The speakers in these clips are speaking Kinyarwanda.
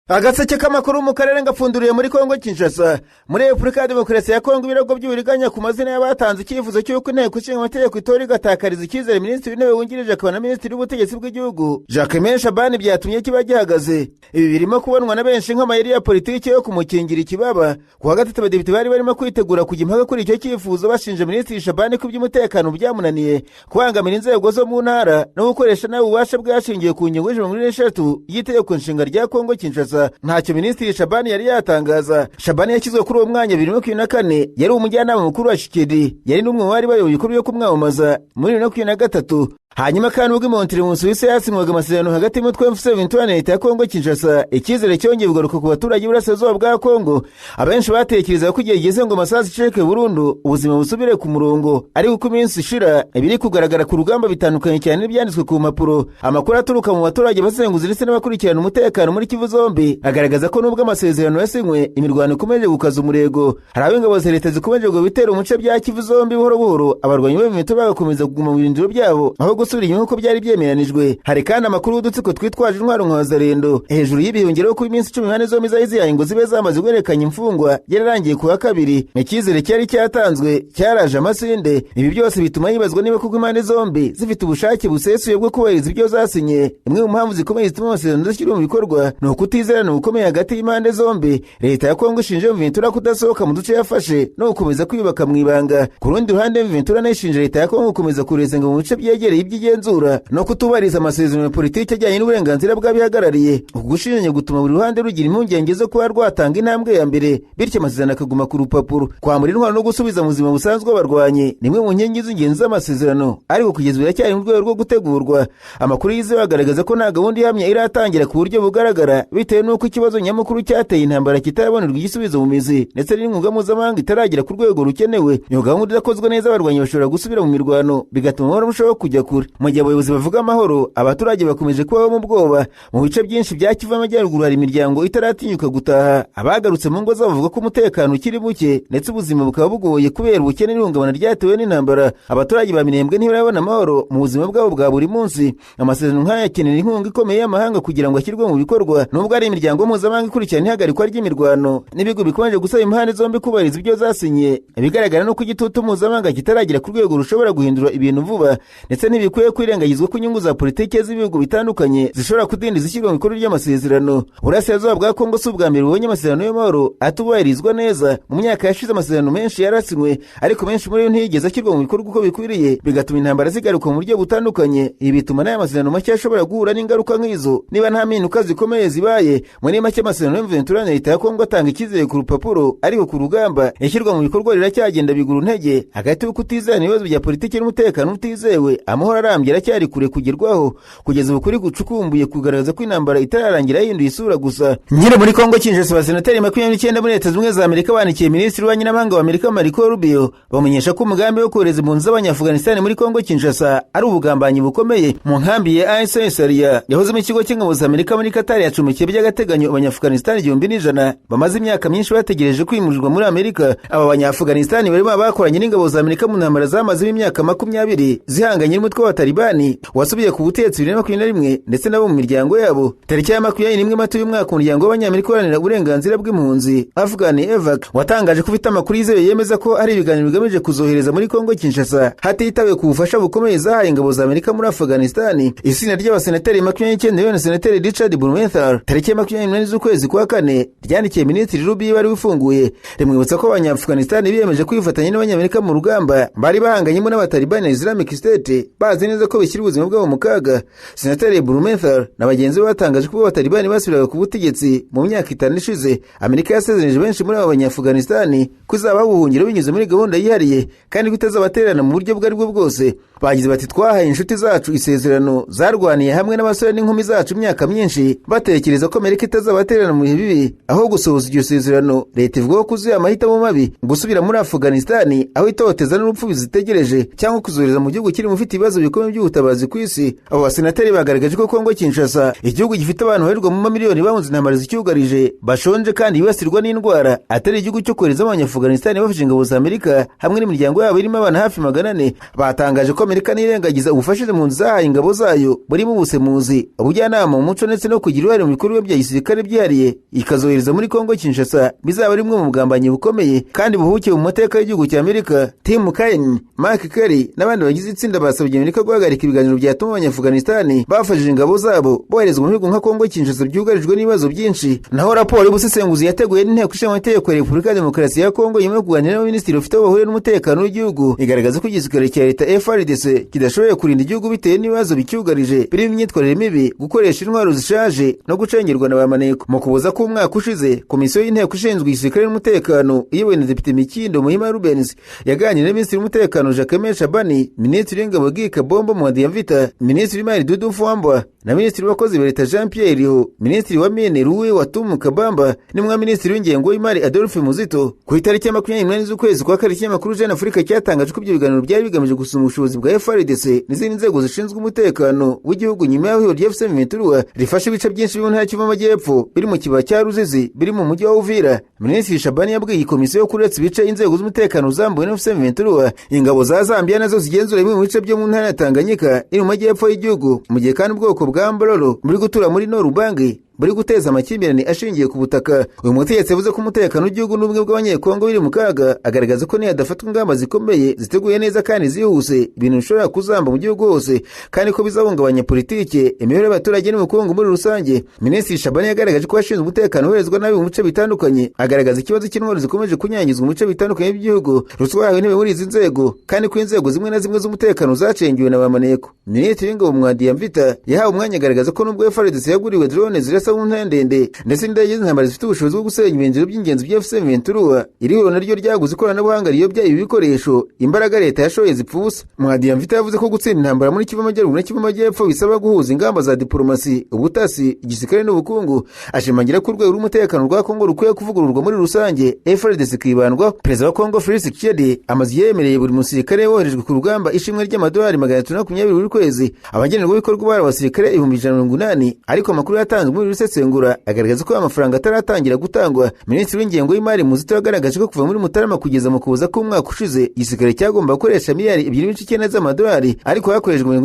Agaseke k'amakuru mu karere ngapfunduriye muri Kongo Kinshasa. Muri Repubulika ya Demokarasi ya Kongo ibirego by'uburiganya ku mazina y'abatanze icyifuzo cy'uko inteko ishinga amategeko itora igatakariza icyizere Minisitiri w'Intebe wungirije akaba na Minisitiri w'Ubutegetsi bw'Igihugu Jacques Shabani byatumye kiba gihagaze. Ibi birimo kubonwa na benshi nk'amayeri ya politiki yo kumukingira ikibaba. Kuwa gatatu abadepite bari barimo kwitegura kujya impaka kuri icyo cyifuzo bashinja Minisitiri Shabani ko by'umutekano byamunaniye, kubangamira inzego zo mu ntara no gukoresha nawe ububasha bwashingiye ku ngingo y'ijana y'itegeko nshinga rya Kongo Kinshasa. Ntacyo Minisitiri Shabani yari yatangaza. Shabani yashyizwe kuri uwo mwanya 2024, yari umujyanama mukuru wa Tshisekedi, yari n'umwe mu bari bayoboye ibikorwa byo kumwamamaza muri 2023. Hanyuma kandi ubwo Montreal mu Suisse yasinywaga amasezerano hagati y'umutwe wa M23 na leta ya Kongo Kinshasa, icyizere cyongeye kugaruka ku baturage b'Uburasirazuba bwa Kongo. Abenshi batekereza ko igihe gigeze ngo amasasu iceke burundu ubuzima busubire ku murongo, ariko uko iminsi ishira ibiri kugaragara ku rugamba bitandukanye cyane n'ibyanditswe ku mpapuro. Amakuru aturuka mu baturage basenguzi ndetse n'abakurikirana umutekano muri Kivu zombi agaragaza ko nubwo amasezerano yasinywe imirwano ikomeje gukaza umurego. Hari ab'ingabo za leta zikomeje ngo bitera umuce bya Kivu zombi buhoro buhoro, abarwanyi b'M23 bagakomeza kuguma mu birindiro byabo aho gusubira inyuma uko byari byemeranijwe. Hari kandi amakuru y'udutsiko twitwaje intwaro nka Wazalendo hejuru y'ibihongero ko iminsi 10 zombi zayizihaye ngo zibe zamaze guherekanya imfungwa yararangiye kuwa kabiri. Icyizere cyari cyatanzwe cyaraje amasinde. Ibi byose bituma yibazwa niba kuko impande zombi zifite ubushake busesuye bwo kubahiriza ibyo zasinye. Imwe mu mpamvu zikomeye zituma amasezerano adashyirwa mu bikorwa ni ukutizerana gukomeye hagati y'impande zombi. Leta ya Kongo ishinja M23 kudasohoka mu duce yafashe no gukomeza kwiyubaka mu ibanga. Ku rundi ruhande M23 nayo ishinja leta ya Kongo gukomeza kurezenga mu bice byegereye iby'igenzura no kutubariza amasezerano ya politiki ajyanye n'uburenganzira bw'abihagarariye. Ugushinja gutuma buri ruhande rugira impungenge zo kuba rwatanga intambwe ya mbere, bityo amasezerano akaguma ku rupapuro. Kwamura intwaro no gusubiza mu buzima busanzwe abarwanyi nimwe mu nkingi z'ingenzi z'amasezerano, ariko kugeza biracyari mu rwego rwo gutegurwa. Amakuru yizewe agaragaza ko nta gahunda ihamye iratangira ku buryo bugaragara, bitewe n'uko ikibazo nyamukuru cyateye intambara kitarabonerwa igisubizo mu mizi ndetse n'inkunga mpuzamahanga itaragera ku rwego rukenewe. Iyo gahunda idakozwe neza abarwanyi bashobora gusubira mu mirwano, bigatuma barushaho kujya kure. Mu gihe abayobozi bavuga amahoro, abaturage bakomeje kubaho mu bwoba. Mu bice byinshi bya Kivu y'Amajyaruguru hari imiryango itaratinyuka gutaha. Abagarutse mu ngo zabo bavuga ko umutekano ukiri buke ndetse ubuzima bukaba bugoye kubera ubukene n'ihungabana ryatewe n'intambara. Abaturage ba Minembwe ntibarabona amahoro mu buzima bwabo bwa buri munsi. Amasezerano nk'aya akenera inkunga ikomeye y'amahanga kugira ngo ashyirwe mu bikorwa, nubwo ari imiryango mpuzamahanga ikurikirana ihagarikwa ry'imirwano n'ibigo bikomeje gusaba impande zombi kubahiriza ibyo zasinye. Ibigaragara no ku igitutu mpuzamahanga kitaragira ku rwego rushobora guhindura ibintu vuba, ndetse ntibikwiye kwirengagizwa ko inyungu za politiki z'ibihugu bitandukanye zishobora kudindiza ishyirwa mu bikorwa ry'amasezerano. Uburasirazuba bwa Kongo si ubwa mbere bubonye amasezerano y'amahoro atubahirizwa neza. Mu myaka yashize amasezerano menshi yarasinywe, ariko menshi muri yo ntiyigeze ashyirwa mu bikorwa uko bikwiriye, bigatuma intambara zigaruka mu buryo butandukanye. Ibi bituma n'aya masezerano mashya ashobora guhura n'ingaruka nk'izo niba nta mpinduka zikomeye zibaye. Muri make amasezerano y'M23 na leta ya Kongo atanga icyizere ku rupapuro, ariko ku rugamba ishyirwa mu bikorwa riracyagenda bigura intege. Hagati y'uko utizerana ibibazo bya politiki n'umutekano utizewe, amahoro arambye aracyari kure kugerwaho. Kugeza ubu kuri gucukumbuye kugaragaza ko intambara itararangira yahinduye isura gusa. Nyine muri Kongo Kinshasa, abasenateri 29 muri Leta Zunze Ubumwe za Amerika bandikiye Minisitiri w'Ububanyi n'Amahanga wa Amerika Marco Rubio bamenyesha ko umugambi wo kohereza impunzi z'Abanyafghanistan muri Kongo Kinshasa ari ubugambanyi bukomeye. Mu nkambi ya ASA Saria yahoze mu kigo cy'ingabo za Amerika muri Qatar yacumbikiye by'agateganyo Abanyafghanistan 1,100 bamaze imyaka myinshi bategereje kwimurirwa muri Amerika. Aba Banyafghanistan barimo bakoranye n'ingabo za Amerika mu ntambara zamaze imyaka 20 zihanganye n'umutwe wa Talibani wasubiye ku butegetsi 2021 ndetse nabo mu miryango yabo. Tariki ya 21 Mata y'umwaka umuryango w'Abanyamerika uharanira uburenganzira bw'impunzi Afghan EVAC watangaje ko ufite amakuru yizewe yemeza ko ari ibiganiro bigamije kuzohereza muri Kongo Kinshasa hatitawe ku bufasha bukomeye zahaye ingabo za Amerika muri Afghanistan. Isina ry'abasenateri 29 na senateri Richard Blumenthal tariki ya 28 z'ukwezi kwa kane ryandikiye Minisitiri Rubio bari bifunguye rimwibutsa ko Abanyafghanistan biyemeje kwifatanya n'Abanyamerika mu rugamba bari bahanganyemo n'abatalibani na Islamic State, bazi neza ko bishyira ubuzima bwabo mu kaga. Senateri Blumenthal na bagenzi be batangaje ko abatalibani basubiraga ku butegetsi mu myaka 5 ishize. Amerika yasezereje benshi muri abo Banyafghanistan kuzaba ubuhungiro binyuze muri gahunda yihariye kandi kutazabatererana mu buryo bwari bwo bwose. Bagize bati twahaye inshuti zacu isezerano zarwaniye hamwe n'abasore n'inkumi zacu imyaka myinshi batekereza ko Amerika itazabatererana mu bihe bibi. Aho gusohoza iryo sezerano, leta ivuga ko kuzuye amahitamo mabi gusubira muri Afghanistan aho itoteza n'urupfu bizitegereje, cyangwa kuzohereza mu gihugu kiri mufite ibibazo bikomeye by'ubutabazi ku isi. Abo basenateri bagaragaje ko Kongo Kinshasa igihugu gifite abantu barirwa mu mamiliyoni bahunze intambara zicyugarije, bashonje kandi bibasirwa n'indwara, atari igihugu cyo kohereza Abanyafghanistan bafashe ingabo za Amerika hamwe n'imiryango yabo irimo abana hafi 400. Batangaje ko Amerika nirengagiza ubufasha mu zahaye ingabo zayo burimo ubusemuzi, ubujyanama mu muco ndetse no kugira uruhare mu bikorwa bya gisirikare byihariye ikazohereza muri Kongo Kinshasa, bizaba ari bimwe mu bugambanyi bukomeye kandi buhukiye mu mateka y'igihugu cya Amerika. Tim Kaine, Mark Kelly n'abandi bagize itsinda basabye Amerika guhagarika ibiganiro byatuma Abanya-Afghanistan bafashije ingabo zabo boherezwa mu bihugu nka Kongo Kinshasa byugarijwe n'ibibazo byinshi. Naho raporo y'ubusesenguzi yateguye n'inteko ishinga amategeko ya Repubulika ya Demokarasi ya Kongo nyuma yo kuganira n'abaminisitiri bafite aho bahuriye n'umutekano w'igihugu igaragaza ko igisirikare cya leta FARDC kidashoboye kurinda igihugu bitewe n'ibibazo bicyugarije birimo imyitwarire mibi, gukoresha intwaro zishaje no gucengerwa na ba maneko. Mu kuboza ko umwaka ushize komisiyo y'inteko ishinzwe igisirikare n'umutekano iyobowe na Depite Mikindo Muhima Rubens yaganiriye na Minisitiri w'umutekano Jacquemain Shabani, Minisitiri w'ingabo Guy Kabombo Mwadiamvita, Minisitiri w'imari Dudu Mfwamba na Minisitiri w'abakozi ba leta Jean Pierre Riho, Minisitiri wa Mine Louis Watumu Kabamba n'umwa Minisitiri w'ingengo y'imari Adolphe Muzito. Ku itariki ya 28 z'ukwezi kwa kane ikinyamakuru Jeune Afrique cyatangaje ko ibyo biganiro byari bigamije gusuma ubushobozi bwa FARDC n'izindi nzego zishinzwe umutekano w'igihugu nyuma y'aho RDF M23 rifashe ibice byinshi byo mu ntara y'Kivu y'Amajyepfo biri mu kibaya cya Ruzizi biri mu mujyi wa Uvira. Minisitiri Shabani yabwiye komisiyo ko uretse ibice inzego z'umutekano zambuwe na M23 ingabo za Zambia nazo zigenzura bimwe mu bice byo mu ntara ya Tanganyika iri mu majyepfo y'igihugu, mu gihe kandi ubwoko bwa Mbololo muri gutura muri Norubangi buri guteza amakimbirane ashingiye ku butaka. Uyu mutegetsi yavuze ko umutekano w'igihugu n'ubumwe bw'abanyekongo biri mu kaga, agaragaza ko nihadafatwa ingamba zikomeye ziteguye neza kandi zihuse ibintu bishobora kuzamba mu gihugu hose kandi ko bizahungabanya politike, imibereho y'abaturage n'ubukungu muri rusange. Minisitiri Shabani yagaragaje ko ashinzwe umutekano uherezwa nabi mu bice bitandukanye, agaragaza ikibazo cy'intwaro zikomeje kunyanyizwa mu bice bitandukanye by'igihugu, ruswa yahawe intebe muri izi nzego kandi ko inzego zimwe na zimwe z'umutekano zacengiwe na ba maneko. Minisitiri w'ingabo Mwadiamvita yahawe umwanya agaragaza ko nubwo FARDC yaguriwe drone zirasa mu ntara ndende ndetse n'indege z'intambara zifite ubushobozi bwo gusenya ibinjiro by'ingenzi bya M23, iriho naryo ryaguze ikoranabuhanga riyobya ibi bikoresho, imbaraga leta yashoye zipfusa. Mwadiamvita yavuze ko gutsinda intambara muri Kivu y'Amajyaruguru na Kivu y'Amajyepfo bisaba guhuza ingamba za diplomasi, ubutasi, igisirikare n'ubukungu. Ashimangira ko urwego rw'umutekano rwa Kongo rukwiye kuvugururwa muri rusange, FARDC kibandwa. Perezida wa Kongo Felix Tshisekedi amaze yemereye buri musirikare woherejwe ku rugamba ishimwe ry'amadolari 320 buri kwezi. Abagenerwabikorwa bari abasirikare 180, ariko amakuru yatanzwe muri rusesengura agaragaza ko amafaranga ataratangira gutangwa. Minisitiri w'ingengo y'imari Muzito yagaragaje ko kuva muri Mutarama kugeza mu kuza k'umwaka ushize igisirikare cyagomba gukoresha miliyari 2.9 z'amadolari, ariko hakoreshejwe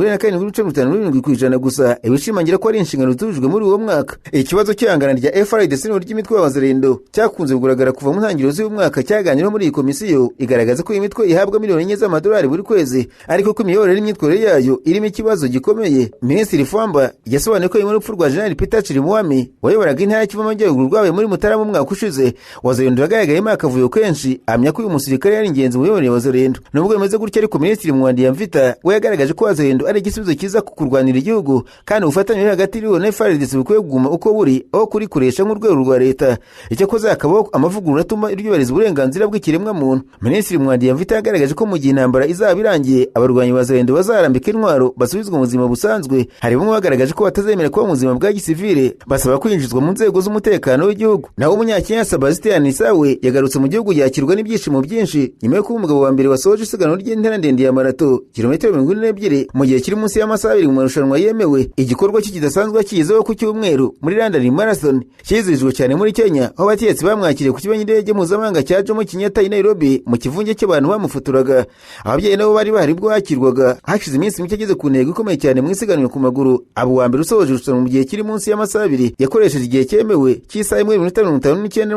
47.7% gusa, ibishimangira ko ari inshingano zujujwe muri uwo mwaka. Ikibazo cy'ihangana rya FARDC ry'imitwe y'abazarendo cyakunze kugaragara kuva mu ntangiriro z'uyu mwaka cyaganiriweho muri iyi komisiyo, igaragaza ko imitwe ihabwa miliyoni 4 z'amadolari buri kwezi, ariko ko imiyoborere n'imyitwarire yayo irimo ikibazo gikomeye. Minisitiri Fwamba yasobanuye ko urupfu rwa General Peter Chirimwami wayoboraga intara y'Kivu y'Amajyaruguru rwabaye muri Mutarama mu mwaka ushize, wazarendo yagaragayemo akavuyo kenshi, amya ko uyu musirikare yari ingenzi mu miyoborere wazarendo. Nubwo bimeze gutya ariko Minisitiri Mwadiamvita we yagaragaje ko wazarendo ari igisubizo cyiza ku kurwanira igihugu kandi ubufatanye hagati y'iriho na FARDC bukwiye kuguma uko buri aho kurikoresha nk'urwego rwa leta. Icyo koze akabaho amavugurura atuma iryubahiriza uburenganzira bw'ikiremwa muntu. Minisitiri Mwadiamvita yagaragaje ko mu gihe intambara izaba irangiye abarwanyi wazarendo bazarambika intwaro basubizwa mu buzima busanzwe. Hari bamwe bagaragaje ko batazemera kuba mu buzima bwa gisivile, basaba kwinjizwa mu nzego z'umutekano w'igihugu. Naho umunyakenya Sebastian Sawe yagarutse mu gihugu yakirwa n'ibyishimo byinshi nyuma yo kuba umugabo wa mbere wasoje isiganwa ry'intera ndende ya marato kilometero 42 mu gihe kiri munsi y'amasaha 2 mu marushanwa yemewe. Igikorwa kidasanzwe kigezeho ku cyumweru muri London Marathon cyizihijwe cyane muri Kenya, aho abatetsi bamwakiriye ku kibanyi ndege mpuzamahanga cya Jomo Kenyatta i Nairobi mu kivunge cy'abantu bamufoturaga. Ababyeyi nabo bari bahari bwo yakirwaga. Hashize iminsi mike ageze ku ntego ikomeye cyane mu isiganwa ku maguru, abo wa mbere usoje irushanwa mu gihe kiri munsi y'amasaha 2 yakoresheje igihe cyemewe cy'isaha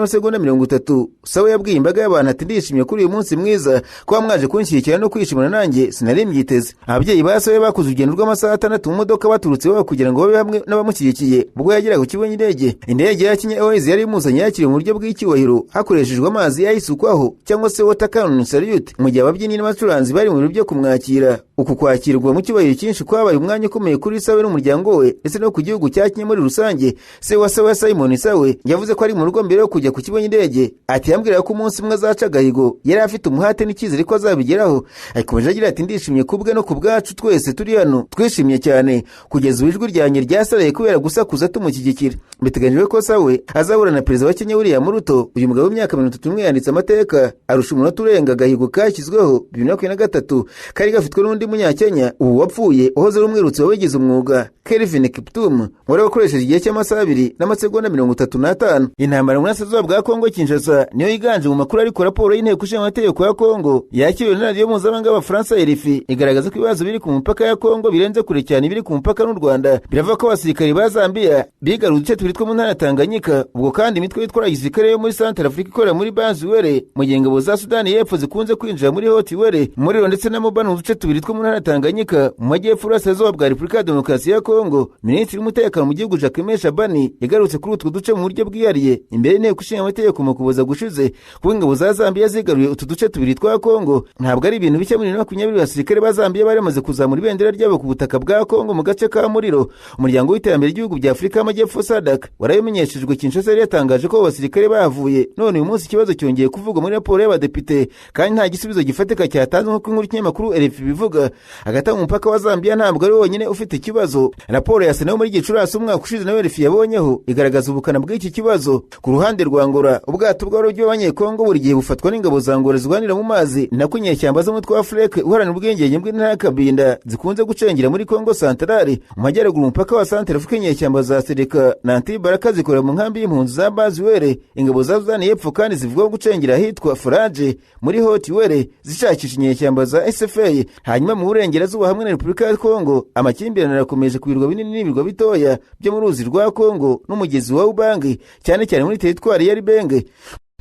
1:59:30. Sawe yabwiye imbaga y'abantu ati ndishimye kuri uyu munsi mwiza kuba mwaje kunshyigikira no kwishimana nanjye sinari mbyiteze. Ababyeyi basawe bakoze urugendo rw'amasaha 6 mu modoka baturutse baba kugira ngo babe hamwe n'abamushyigikiye ubwo yageraga ku kigo cy'indege. Indege ya Kenya Airways yari imuzanye yakiriwe mu buryo bw'icyubahiro hakoreshejwe amazi yayisukwaho cyangwa se water cannon salute, mu gihe ababyinnyi n'abacuranzi bari mu birori byo kumwakira. Uku kwakirwa mu cyubahiro cyinshi kwabaye umwanya ukomeye kuri Sawe n'umuryango we ndetse no ku gihugu cya Kenya muri rusange. Se wa Sawe Simon Sawe yavuze ko ari mu rugo mbere yo kujya ku kigo cy'indege. Ati yambwira ko umunsi umwe azaca agahigo, yari afite umuhate n'icyizere ko azabigeraho. Akomeje agira ati ndishimye kubwe no kubwacu twese turi hano, twishimye cyane kugeza ijwi ryanjye ryasaraye kubera gusakuza tumushyigikira. Biteganyijwe ko Sawe azahura na perezida wa Kenya William Ruto. Uyu mugabo w'imyaka 31 yanditse amateka arusha umunota urenga agahigo kashyizweho 2023 kari gafitwe n'undi munyakenya ubu wapfuye uhoze ari umwirutsi wabigize umwuga Kelvin Kiptum wari wakoresheje igihe n'amasaha 2:35. Intambara mu burasirazuba bwa Kongo Kinshasa niyo yiganje mu makuru, ariko raporo y'inteko ishinga amategeko ya Kongo yakiriwe na radiyo mpuzamahanga y'Abafaransa RFI igaragaza ko ibibazo biri ku mupaka ya Kongo birenze kure cyane ibiri ku mupaka n'u Rwanda. Biravuga ko abasirikari ba Zambia bigaruye uduce tubiri two mu ntara ya Tanganyika, ubwo kandi imitwe yitwara gisirikare yo muri Central Africa ikorera muri Banzuwele mu gihe ingabo za Sudani y'Epfo zikunze kwinjira muri Hotiwele, Muriro ndetse na Mobani, uduce tubiri two mu ntara ya Tanganyika mu majyepfo y'uburasirazuba bwa Repubulika ya Demokarasi ya Kongo. Minisitiri w'umutekano mu gihugu Jacques Shabani yagarutse kuri utwo duce mu buryo bwihariye imbere y'inteko ishinga amategeko mu Kuboza gushize kuba ingabo za Zambia zigaruye utu duce tubiri twa Kongo. Ntabwo ari ibintu bishya. Muri 2020 abasirikare ba Zambia bari bamaze kuzamura ibendera ryabo ku butaka bwa Kongo mu gace ka Muriro. Umuryango w'iterambere ry'ibihugu bya Afurika y'Amajyepfo SADC warabimenyeshejwe. Kinshasa yari yatangaje ko abasirikare bahavuye, none uyu munsi ikibazo cyongeye kuvugwa muri raporo y'abadepite kandi nta gisubizo gifatika cyatanzwe nk'uko inkuru y'ikinyamakuru RFI bivuga. Hagati mu mupaka wa Zambia ntabwo ari wonyine ufite ikibazo. Raporo ya Sena muri Gicurasi umwaka ushize nayo RFI yabonyeho igaragaza ubukana bw'iki kibazo. Ku ruhande rwa Angola, ubwato bw'abarobyi b'Abanyekongo buri gihe bufatwa n'ingabo za Angola zirwanira mu mazi, nako inyeshyamba z'umutwe wa FLEC uharanira ubwigenge bw'intara ya Kabinda zikunze gucengera muri Kongo Centrale. Mu majyaruguru umupaka wa Central Africa inyeshyamba za Seleka na Antibaraka zikorera mu nkambi y'impunzi za Banzuwele. Ingabo za Sudani y'Epfo kandi zivuga gucengera ahitwa Faraje muri Hotiwele zishakisha inyeshyamba za SFA. Hanyuma mu burengerazuba hamwe na Repubulika ya Kongo, amakimbirane arakomeje ku birwa binini n'ibirwa bitoya byo mu ruzi rwa Kongo n'umugezi wa Ubangi, cyane cyane muri teritwari ya Ribenge.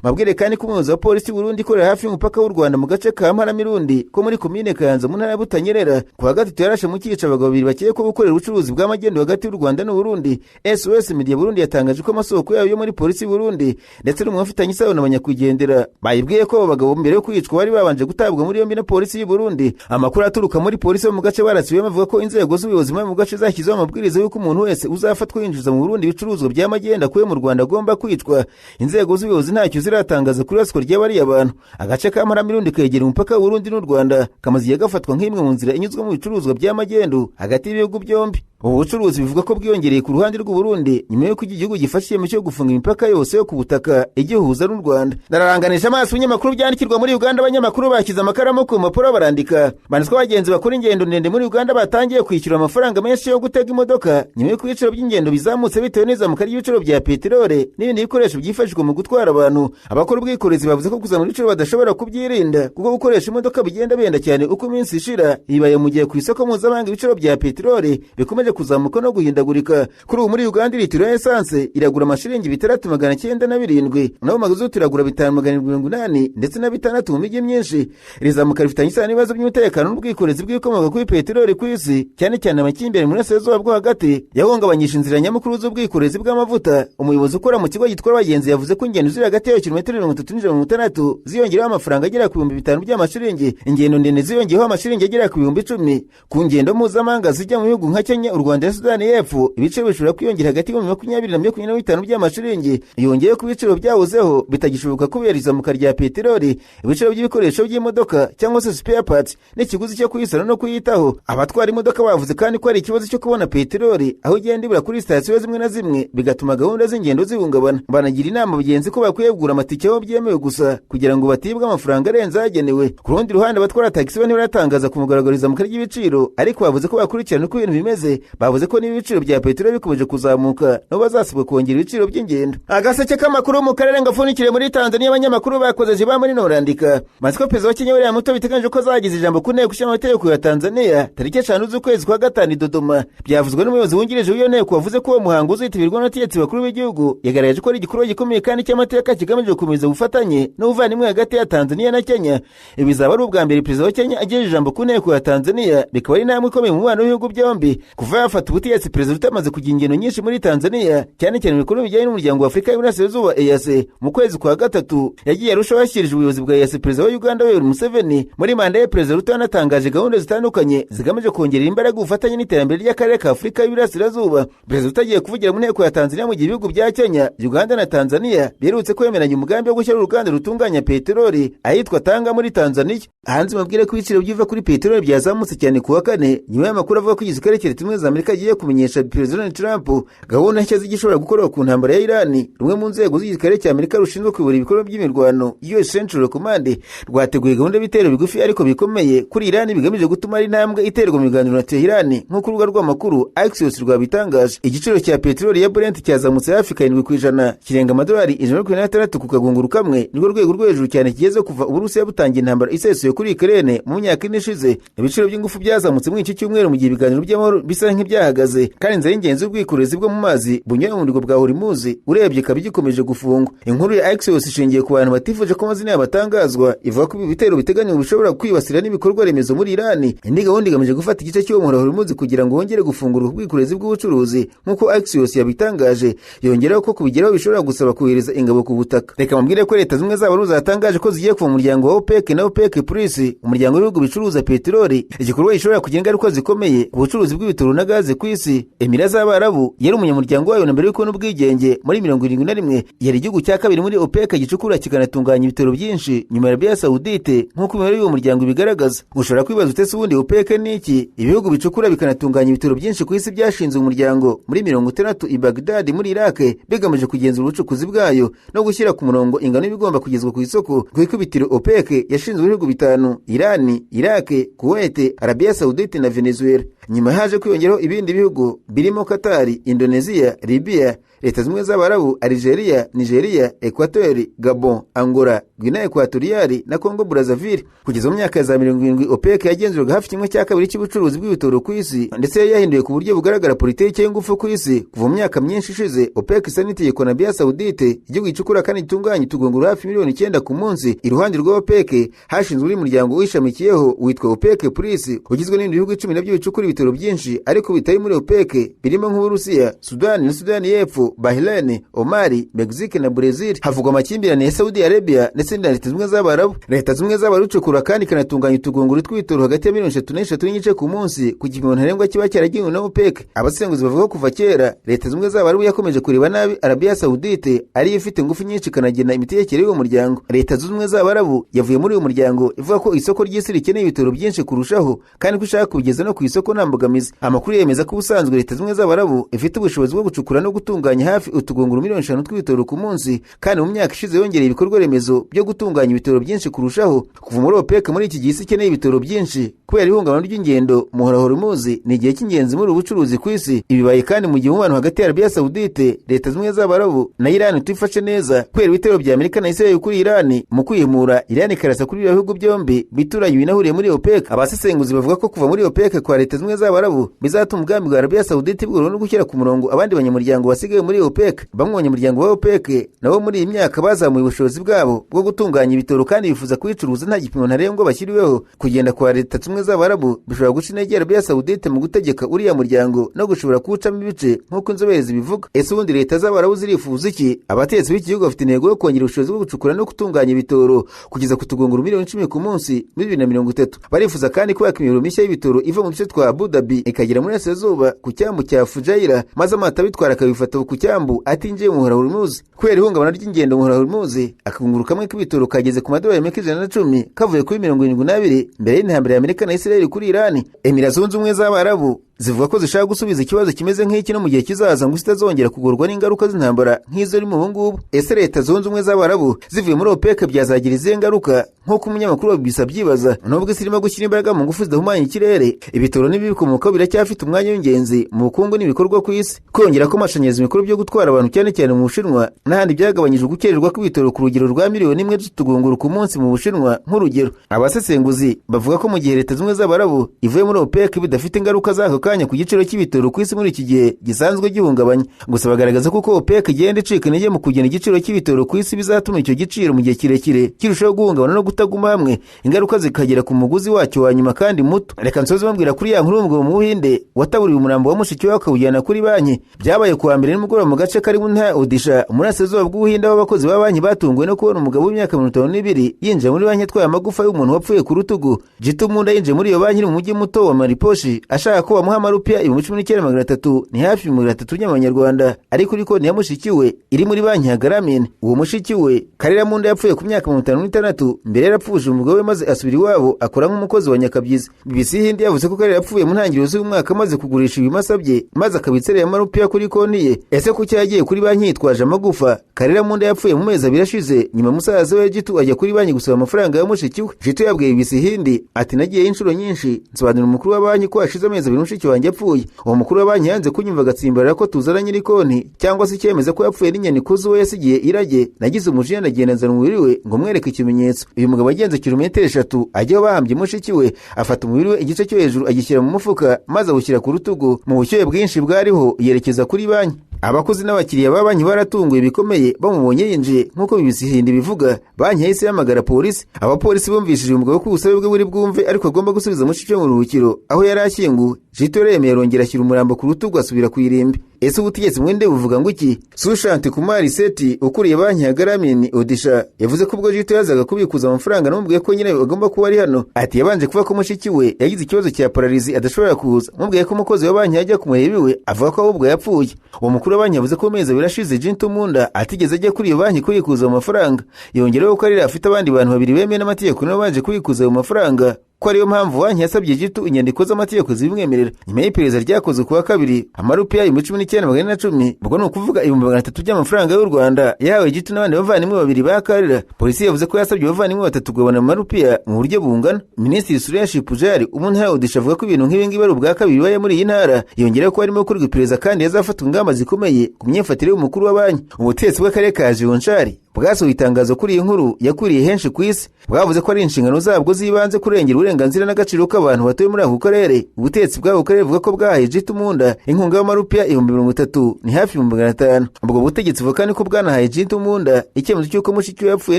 Mabwire kandi ko umuyobozi wa polisi Burundi ikorera hafi y'umupaka w'u Rwanda mu gace ka Mparamirundi ko muri komine Kayanza mu ntara ya Butanyerera ku wa gatatu yarashe mu cyica abagabo 2 bakekwa gukorera ubucuruzi bw'amagendo hagati y'u Rwanda n'u Burundi. SOS Media Burundi yatangaje ko amasoko yayo yo muri polisi Burundi ndetse n'umufitanye isano n'abanyakwigendera bayibwiye ko abo bagabo mbere yo kwicwa bari babanje gutabwa muri yombi na polisi y'u Burundi. Amakuru aturuka muri polisi mu gace barasiwe bavuga ko inzego z'ubuyobozi mu gace zashyizeho amabwiriza y'uko umuntu wese uzafatwa yinjiza mu Burundi ibicuruzwa by'amagendo akuye mu Rwanda agomba kwicwa. Inzego z'ubuyobozi ntacyo ziratangaza kuri rasiko ry'abari abantu. Agace ka Mparamirundi kegera umupaka w'u Burundi n'u Rwanda kamaze gafatwa nk'imwe mu nzira inyuzwa mu bicuruzwa by'amagendo hagati y'ibihugu byombi. Ubu bucuruzi bivuga ko bwiyongereye ku ruhande rw'u Burundi nyuma y'uko iki gihugu gifashe icyemezo cyo gufunga imipaka yose yo ku butaka igihuza n'u Rwanda. Nararanganisha amaso ibinyamakuru byandikirwa muri Uganda. Abanyamakuru bakiza amakaramu ku mpapuro barandika banditswe abagenzi bakora ingendo ndende muri Uganda batangiye kwishyura amafaranga menshi yo gutega imodoka nyuma y'uko ibiciro by'ingendo bizamutse bitewe n'izamuka ry'ibiciro bya peterole n'ibindi bikoresho byifashishwa mu gutwara abantu. Abakora ubwikorezi bavuze ko kuzamura ibiciro badashobora kubyirinda kuko gukoresha imodoka bigenda benda cyane uko iminsi ishira. Ibaye mu gihe ku isoko mpuzamahanga ibiciro bya peterole bikomeje kuzamuka no guhindagurika. Kuri ubu muri Uganda litiro ya essence iragura amashiringi 6,907, naho mazutu iragura 5,780 ndetse na 6 mu mijyi myinshi. Rizamuka rifitanye isano n'ibibazo by'umutekano n'ubwikorezi bw'ibikomoka kuri peteroli ku isi, cyane cyane amakimbirane muri Burasirazuba bwo hagati yahungabanyisha inzira nyamukuru z'ubwikorezi bw'amavuta. Umuyobozi ukora mu kigo gitwara abagenzi yavuze ko ingendo ziri hagati ya kilometero 30-60 ziyongereho amafaranga agera ku 5,000 by'amashiringi. Ingendo ndende ziyongereho amashiringi agera ku 10,000. Ku ngendo mpuzamahanga zijya mu bihugu nka Kenya, u Rwanda na Sudani y'Epfo ibiciro bishobora kwiyongera hagati ya 20 na 25 by'amashiringi. Yongeye ku biciro byahozeho bitagishoboka kubera izamuka rya peteroli, ibiciro by'ibikoresho by'imodoka cyangwa se spare parts n'ikiguzi cyo kuyisana no kuyitaho. Abatwara imodoka bavuze kandi ko ari ikibazo cyo kubona peteroli aho igenda ibura kuri sitasiyo zimwe na zimwe, bigatuma gahunda z'ingendo zihungabana. Banagira inama abagenzi ko bakwiye kugura amatike aho byemewe gusa kugira ngo batibwe amafaranga arenze agenewe. Ku rundi ruhande abatwara taxi bo ntibaratangaza ku mugaragaro izamuka ry'ibiciro, ariko bavuze ko bakurikirana uko ibintu bimeze. Bavuze ko n'ibiciro bya peteroli bikomeje kuzamuka nabo bazasabwa kongera ibiciro by'ingendo. Agaseke k'amakuru mu karere ngafunikire muri Tanzania. Abanyamakuru bakoze jiba muri Norandika maze ko Perezida wa Kenya William Ruto biteganyije ko zagize ijambo ku nteko ishinga amategeko ya Tanzania tariki 5 z'ukwezi kwa gatanu i Dodoma. Byavuzwe n'umuyobozi wungirije w'iyo nteko wavuze ko uwo muhango uzitabirwa n'abategetsi bakuru b'igihugu. Yagaragaje ko ari igikorwa gikomeye kandi cy'amateka kigamije gukomeza ubufatanye n'ubuvandimwe hagati ya Tanzania na Kenya. Ibi bizaba ari ubwa mbere Perezida wa Kenya agejeje ijambo ku nteko ya Tanzania, bikaba ari intambwe ikomeye mu mubano w'ibihugu byombi. Kuva yafata ubutegetsi, Perezida Ruto amaze kugira ingendo nyinshi muri Tanzania, cyane cyane mu bikorwa bijyanye n'umuryango wa Afurika y'Iburasirazuba EAC. Mu kwezi kwa gatatu yagiye arushaho yashyirije ubuyobozi bwa EAC Perezida wa Uganda Yoweri Museveni. Muri manda ya Perezida Ruto yanatangaje gahunda zitandukanye zigamije kongerera imbaraga ubufatanye n'iterambere ry'akarere ka Afurika y'Iburasirazuba. Perezida Ruto agiye kuvugira mu nteko ya Tanzania mu gihe ibihugu bya Kenya, Uganda na Tanzania biherutse kwemeranya umugambi wo gushyira uruganda rutunganya peteroli ahitwa Tanga muri Tanzania. hanze mabwire ko ibiciro by'iva kuri peteroli byazamutse cyane ku wa kane nyuma y'amakuru avuga ko igisirikare cya Leta Zunze Ubumwe za Amerika giye kumenyesha Perezida Donald Trump gahunda nshya zigishobora gukorwa ku ntambara ya Irani. Rumwe mu nzego z'igisirikare cya Amerika rushinzwe kuyobora ibikorwa by'imirwano US Central Command rwateguye gahunda y'ibitero bigufi ariko bikomeye kuri Irani bigamije gutuma ari intambwe iterwa mu biganiro na Tehran nk'uko urubuga rw'amakuru Axios rwabitangaje. Igiciro cya peteroli ya Brent cyazamutse hafi 7% kirenga amadolari 126 ku kagunguru kamwe, nirwo rwego rwo hejuru cyane kigeze kuva Uburusiya butangiye intambara isesuye kuri Ukraine mu myaka ine ishize. Ibiciro by'ingufu byazamutse muri iki cyumweru mu gihe ibiganiro by'amahoro bisa nk'ibyahagaze, kandi inzira y'ingenzi y'ubwikorezi bwo mu mazi bunyura mu murwa bwa Hormuz urebye ikaba igikomeje gufungwa. Inkuru ya Axios ishingiye ku bantu batifuje ko amazina yabatangazwa ivuga ko ibi bitero biteganyijwe bishobora kwibasira n'ibikorwa remezo muri Irani. Indi gahunda igamije gufata igice cy'uwo muhora Hormuz kugira ngo wongere gufungura ubwikorezi bw'ubucuruzi nk'uko Axios yabitangaje, yongeraho ko kubigeraho bishobora gusaba kohereza ingabo ku butaka. Reka mubwire ko Leta Zunze Ubumwe z'Abarabu zatangaje ko zigiye kuva mu muryango wa OPEC na OPEC Plus, umuryango w'ibihugu bicuruza peteroli, igikorwa gishobora kugira ingaruka zikomeye ku bucuruzi bw'ibitoro na gaze ku isi. Emirati z'Abarabu yari umunyamuryango wayo na mbere y'uko n'ubwigenge muri 71 yari igihugu cya kabiri muri OPEC gicukura kikanatunganya ibitoro byinshi nyuma ya Arabia Saudite nk'uko imibare y'uwo muryango bigaragaza. Ushobora kwibaza utese ubundi OPEC ni iki? Ibihugu bicukura bikanatunganya ibitoro byinshi ku isi byashinze umuryango muri 60 i Baghdad muri Iraq bigamije kugenzura ubucukuzi bwayo no gushyira ku murongo ingano y'ibigomba kugezwa ku isoko. Ku ikubitiro OPEC yashinzwe ibihugu bitanu: Iran, Iraq, Kuwait, Arabia Saudite na Venezuela. Nyuma haje kwiyongeraho ibindi bihugu birimo Qatar, Indonesia, Libya, Leta Zunze Ubumwe z'Abarabu, Algeria, Nigeria, Equateur, Gabon, Angola, Guinea Equatorial na Congo Brazzaville. Kugeza mu myaka ya 70 OPEC yagenzuraga hafi kimwe cya kabiri cy'ubucuruzi bw'ibitoro ku isi, ndetse yari yahinduye ku buryo bugaragara politiki y'ingufu ku isi. Kuva mu myaka myinshi ishize OPEC isa n'itegeko na Arabia Saudite, igihugu gicukura kandi gitunganya utugunguru hafi miliyoni 9 ku munsi. Iruhande rwa OPEC hashinzwe uri muryango wishamikiyeho witwa OPEC Plus, ugizwe n'ibindi bihugu 10 nabyo bicukura ibitoro byinshi ariko bitari muri OPEC, birimo nk'Uburusiya, Sudani na Sudani y'Epfo, Bahrain, Omani, Mexique na Brazil. Havugwa amakimbirane ya Saudi Arabia ndetse na Leta Zunze Ubumwe z'Abarabu. Leta Zunze Ubumwe z'Abarabu icukura kandi ikanatunganya utugunguru tw'ibitoro hagati ya 3 n'igice ku munsi ku gipimo ntarengwa kiba cyaragenwe na OPEC. Abasenguzi bavuga ko kuva kera Leta Zunze Ubumwe z'Abarabu yakomeje kureba nabi Arabia Saudite ari ifite ingufu nyinshi kanagena imitegekere y'uwo muryango. Leta Zunze Ubumwe z'Abarabu yavuye muri uwo muryango ivuga ko isoko ry'isi rikeneye ibitoro byinshi kurushaho kandi ko ishaka kubigeza no ku isoko nta mbogamizi. Amakuru yemeza ko ubusanzwe Leta Zunze Ubumwe z'Abarabu ifite ubushobozi bwo gucukura no gutunganya hafi utugunguru 5,000 tw'ibitoro ku munsi, kandi mu myaka ishize yongereye ibikorwa remezo byo gutunganya ibitoro byinshi kurushaho. Kuva muri OPEC muri iki gihe isi ikeneye ibitoro byinshi kubera ihungabana ry'ingendo muhora Hormuz ni igihe cy'ingenzi muri ubucuruzi ku isi. Ibibaye kandi mu gihe umubano hagati ya Arabia Saudite, Leta Zunze Ubumwe z'Abarabu na Iran utifashe neza kubera ibitero bya Amerika na Israel kuri Iran. Mu kwihimura Iran ikarasa kuri ibihugu byombi bituranye binahuriye muri OPEC. Abasesenguzi bavuga ko kuva muri OPEC kwa Leta Zunze Ubumwe z'Abarabu bizatuma umugambi wa Arabia Saudite bw'uru no gushyira ku murongo abandi banyamuryango basigaye muri OPEC. Bamwe mu banyamuryango ba OPEC nabo muri iyi myaka bazamuye ubushobozi bwabo bwo gutunganya ibitoro kandi bifuza kubicuruza nta gipimo ntarengwa bashyiriweho. Kugenda kwa Leta Zunze Ubumwe z'Abarabu bishobora guca intege Arabia Saudite mu gutegeka uriya muryango no gushobora kuwucamo ibice nk'uko inzobere zibivuga. Ese ubundi Leta z'Abarabu zirifuza iki? Abatetsi b'iki gihugu bafite intego yo kongera ubushobozi bwo gucukura no gutunganya ibitoro kugeza ku tugunguru 10,000 ku munsi muri 2030. Barifuza kandi kubaka imiyoboro mishya y'ibitoro iva mu duce twa Abu Dhabi ikagera muri Asazuba ku cyambu cya Fujairah, maze amata bitwara akabifata ku cyambu atinjiye mu muhora Hormuz. Kubera ihungabana ry'ingendo mu muhora Hormuz, akagunguru kamwe k'ibitoro kageze ku madolari 110 kavuye kuri 72 mbere y'intambara ya Amerika na Israel kuri Iran. Emirati Zunze Ubumwe z'Abarabu zivuga ko zishaka gusubiza ikibazo kimeze nk'iki no mu gihe kizaza ngo zitazongera kugorwa n'ingaruka z'intambara nk'izo iri mu bungubu. Ese Leta Zunze Ubumwe z'Abarabu zivuye muri OPEC byazagira izihe ngaruka? Nk'uko umunyamakuru wabisa byibaza, nubwo isi irimo gushyira imbaraga mu ngufu zidahumanya ikirere, ibitoro n'ibibikomokaho biracyafite umwanya w'ingenzi mu bukungu n'ibikorwa ku isi. Kongera ko amashanyarazi mikuru byo gutwara abantu cyane cyane mu Bushinwa n'ahandi byagabanyije gukererwa kw'ibitoro ku rugero rwa 1,000,000 z'utugunguru ku munsi mu Bushinwa nk'urugero. Abasesenguzi bavuga ko mu gihe Leta Zunze Ubumwe z'Abarabu ivuye muri OPEC bidafite ingaruka z'ako kanya ku giciro cy'ibitoro ku isi muri iki gihe gisanzwe gihungabanya. Gusa bagaragaza ko OPEC igenda icika intege mu kugena igiciro cy'ibitoro ku isi bizatuma icyo giciro mu gihe kirekire kirushaho guhungabana no gutaguma hamwe, ingaruka zikagera ku muguzi wacyo wa nyuma kandi muto. Reka nsoze bambwira kuri ya nkuru mu Buhinde wataburiwe umurambo wa mushiki we akawujyana kuri banki. Byabaye kuwa mbere nimugoroba mu gace kari mu ntara Odisha muri Asazuba bw'Ubuhinde, abakozi ba banki batunguwe no kubona umugabo w'imyaka 52 yinjiye muri banki atwaye amagufa y'umuntu wapfuye ku rutugu. Jitu Munda yinjiye muri iyo banki mu mujyi muto wa Mariposhi ashaka ko bamuha bamuha amarupiya 19,300 ni hafi 300 y'amanyarwanda ari kuri konti ya mushiki we iri muri banki ya Grameen. Uwo mushiki we Karera Munda yapfuye ku myaka 56 mbere yarapfuje umugabo we maze asubira iwabo akora nk'umukozi wa Nyakabyizi. BBC Hindi yavuze ko Karera yapfuye mu ntangiriro z'umwaka maze kugurisha ibimasa bye maze akabitserera amarupiya kuri konti ye. Ese kuki yagiye kuri banki yitwaje amagufa? Karera Munda yapfuye mu mezi abiri ashize nyuma musaza we Jitu ajya kuri banki gusaba amafaranga ya mushiki we. Jitu yabwiye BBC Hindi ati nagiye inshuro nyinshi nsobanura umukuru wa banki ko hashize amezi abiri mushiki wanjye yapfuye. Uwo mukuru wa banki yanze kunyumva agatsimbarara ko tuzana nyiri konti cyangwa se icyemeza ko yapfuye n'inyandiko z'uwo yasigiye irage. Nagize umujinya ndagenda nzana umubiri we ngo mwereke ikimenyetso. Uyu mugabo agenze kilometero 3 ajya bahambye mushiki we afata umubiri we igice cyo hejuru agishyira mu mufuka maze awushyira ku rutugu. Mu bushyuhe bwinshi bwariho yerekeza kuri banki. Abakozi n'abakiriya ba banki baratunguye bikomeye bamubonye yinjiye nk'uko BBC Hindi bivuga. Banki yahise yamagara polisi. Abapolisi bumvishije umugabo ko ubusabe bwe buri bwumve ariko agomba gusubiza mushiki we mu ruhukiro aho yari ashyinguwe. Jitu yemeye arongera ashyira umurambo ku rutugu asubira ku irimbi. Ese ubutegetsi mwende buvuga ngo iki? Sushant Kumari Seti ukuriye banki ya Grameen Odisha yavuze ko ubwo Jitu yazaga kubikuza amafaranga namubwiye ko nyine agomba kuba ari hano. Ati yabanje kuva ko mushiki we yagize ikibazo cya paralizi adashobora kuza. Mubwiye ko umukozi wa banki yajya kumureba iwe avuga ko ahubwo yapfuye. Uwo mukuru wa banki yavuze ko mezi birashize Jitu Munda atigeze ajya kuri iyo banki kubikuza amafaranga. Yongereho ko ari afite abandi bantu babiri bemeye n'amategeko nabo baje kubikuza ayo mafaranga. Ko ariyo mpamvu banki yasabye Jitu inyandiko z'amategeko zibimwemerera. Nyuma y'iperereza ryakozwe kuwa kabiri amarupiya 19,110 ubwo ni ukuvuga 300 by'amafaranga y'u Rwanda yahawe Jitu n'abandi bavandimwe babiri ba Karera. Polisi yavuze ko yasabye abavandimwe 3 kugabana amarupiya mu buryo bungana. Minisitiri Suresh Pujari umuntu ya Odisha avuga ko ibintu nk'ibi ngibi ari ubwa kabiri baye muri iyi ntara. Yongera ko harimo gukorwa iperereza kandi yazafatwa ingamba zikomeye ku myifatire y'umukuru wa banki. Ubutegetsi bw'akarere ka Jonshari bwasohoye itangazo kuri iyi nkuru yakuriye henshi ku isi. Bwavuze ko ari inshingano zabwo zibanze kurengera uburenganzira n'agaciro k'abantu batuye muri ako karere. Ubutegetsi bw'ako karere buvuga ko bwahaye Jitu Munda inkunga y'amarupiya 30,000 ni hafi 500. Ubwo butegetsi buvuga kandi ko bwanahaye Jitu Munda icyemezo cy'uko mushiki we yapfuye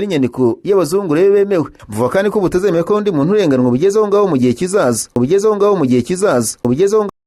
n'inyandiko y'abazungu rebe bemewe. Buvuga kandi ko butazemera ko undi muntu urenganwa bugezeho ngaho mu gihe kizaza.